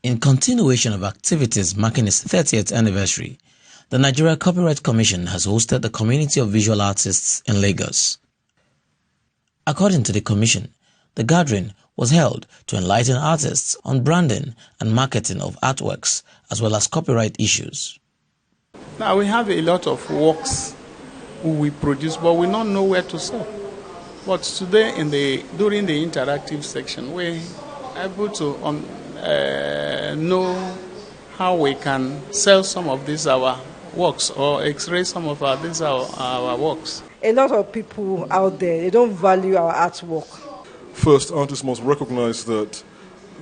In continuation of activities marking its 30th anniversary, the Nigeria Copyright Commission has hosted the Community of Visual Artists in Lagos. According to the Commission, the gathering was held to enlighten artists on branding and marketing of artworks as well as copyright issues. Now we have a lot of works we produce, but we don't know where to sell. But today, during the interactive section, we're able to know how we can sell some of these our works or x-ray some of our works. A lot of people out there, they don't value our artwork. First, artists must recognize that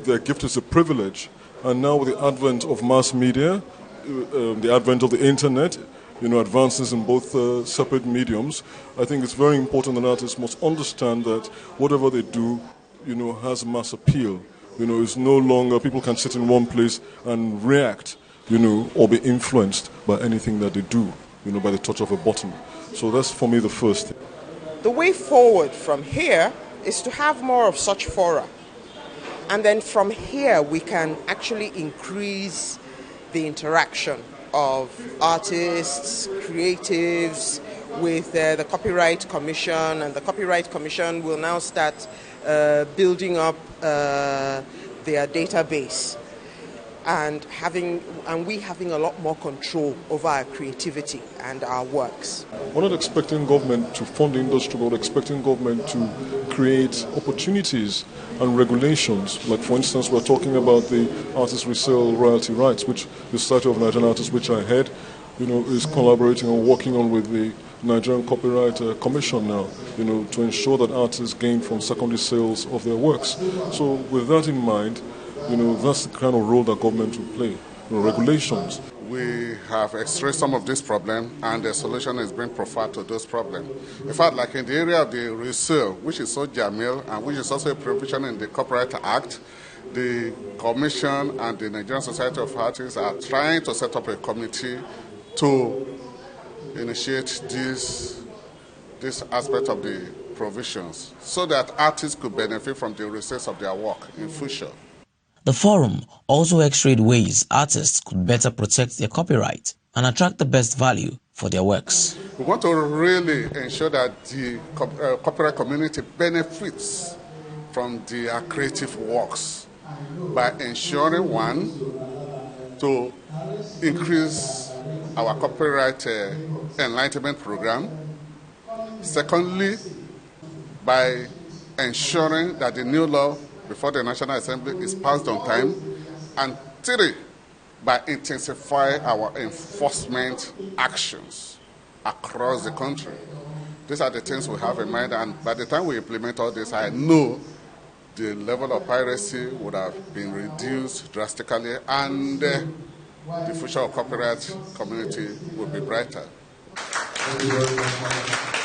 their gift is a privilege, and now with the advent of mass media, the advent of the internet, advances in both separate mediums, I think it's very important that artists must understand that whatever they do, has mass appeal. It's no longer people can sit in one place and react, or be influenced by anything that they do, by the touch of a button. So that's for me the first thing. The way forward from here is to have more of such fora. And then from here we can actually increase the interaction of artists, creatives with the Copyright Commission, and the Copyright Commission will now start building up their database and we having a lot more control over our creativity and our works. We're not expecting government to fund the industry, but we're expecting government to create opportunities and regulations. Like, for instance, we're talking about the artist resale royalty rights, which the Society of Nigerian Artists, which I head, is collaborating and working on with the Nigerian Copyright Commission now, to ensure that artists gain from secondary sales of their works. So with that in mind, that's the kind of role that government will play, regulations. We have expressed some of this problem, and the solution is being proffered to those problems. In fact, like in the area of the resale, which is so jamil and which is also a provision in the Copyright Act, the Commission and the Nigerian Society of Artists are trying to set up a committee to initiate this aspect of the provisions so that artists could benefit from the resales of their work in future. The forum also x-rayed ways artists could better protect their copyright and attract the best value for their works. We want to really ensure that the copyright community benefits from their creative works by ensuring, one, to increase our copyright enlightenment program. Secondly, by ensuring that the new law before the National Assembly is passed on time. And three, by intensifying our enforcement actions across the country. These are the things we have in mind, and by the time we implement all this, I know the level of piracy would have been reduced drastically, and the future of copyright community will be brighter. Thank you very much.